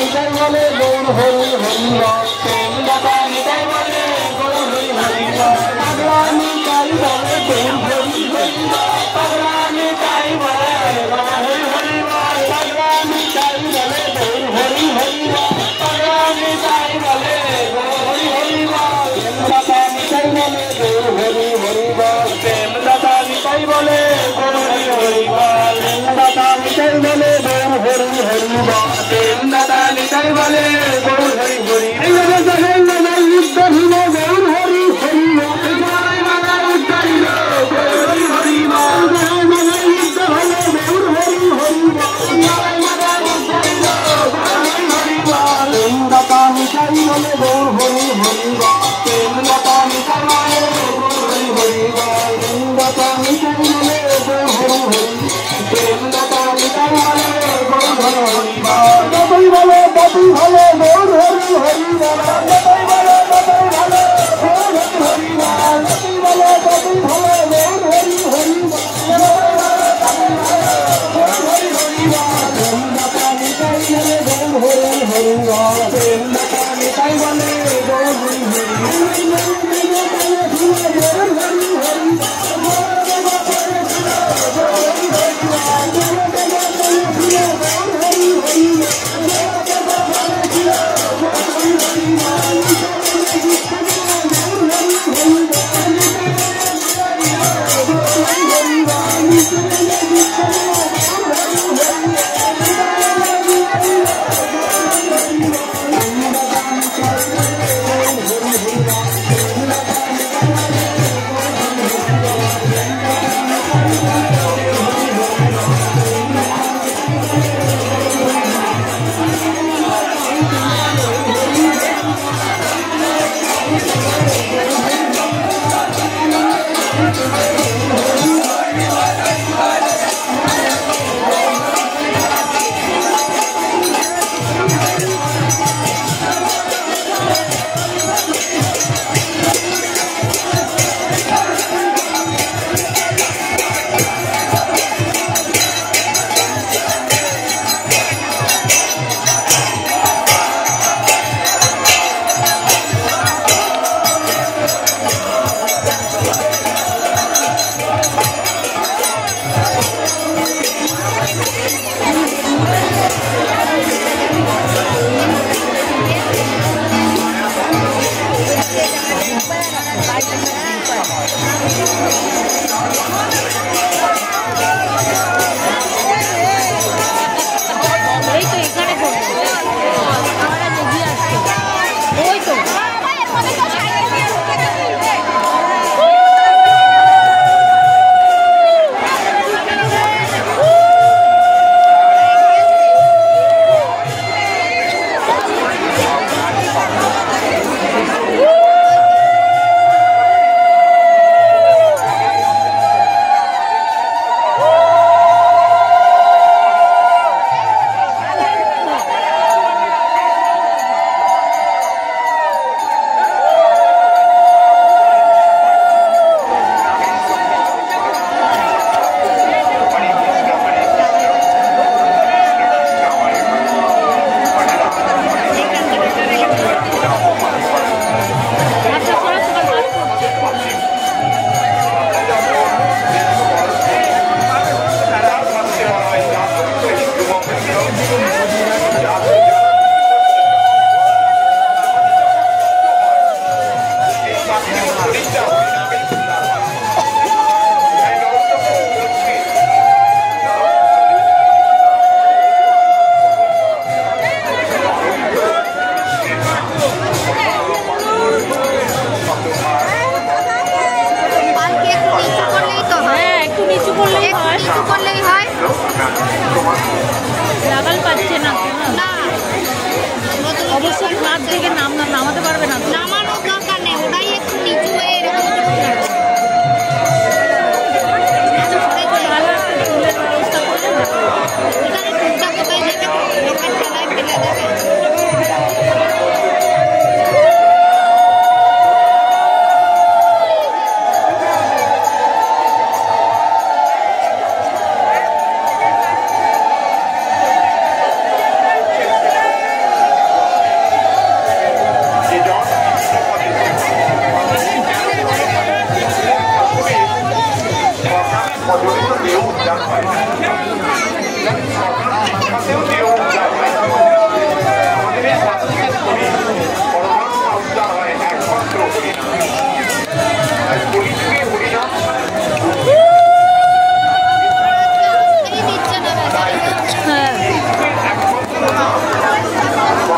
নিতাই বলে গৌর হরি হরি বল প্রেম দাতা নিতাই বলে গৌর হরি হরি বল পাগলা নিতাই বলে গৌর হরি হরি বল পাগলা নিতাই বলে গৌর হরি হরি বল পাগলা নিতাই বলে গৌর হরি হরি বল পাগলা নিতাই বলে গৌর হরি হরি বল প্রেম দাতা নিতাই বলে গৌর হরি হরি বল প্রেম দাতা নিতাই বলে গৌর হরি হরি বল প্রেম দাতা নিতাই বলে গৌর হরি হরি বল প্রেম দাতা নিতাই বলে গৌর হরি হরি এই জয় মালা উদ্ধারিল গৌর হরি হরি বল জয় মালা উদ্ধারিল গৌর হরি হরি বল জয় মালা উদ্ধারিল গৌর হরি হরি বল জয় মালা উদ্ধারিল গৌর হরি হরি বল প্রেম দাতা নিতাই বলে গৌর হরি হরি বল প্রেম দাতা নিতাই বলে গৌর হরি হরি বল প্রেম দাতা নিতাই বলে গৌর হরি হরি প্রেম দাতা নিতাই বলে গৌর হরি হরি বল যতই বলে ততই ভালো গৌর হরি হরি বল যতই বলে ততই ভালো গৌর হরি হরি বল যতই বলে ততই ভালো গৌর হরি হরি বল গৌর হরি হরি বল প্রেম দাতা নিতাই বলে গৌর হরি হরি বল প্রেম দাতা নিতাই বলে গৌর হরি হরি বল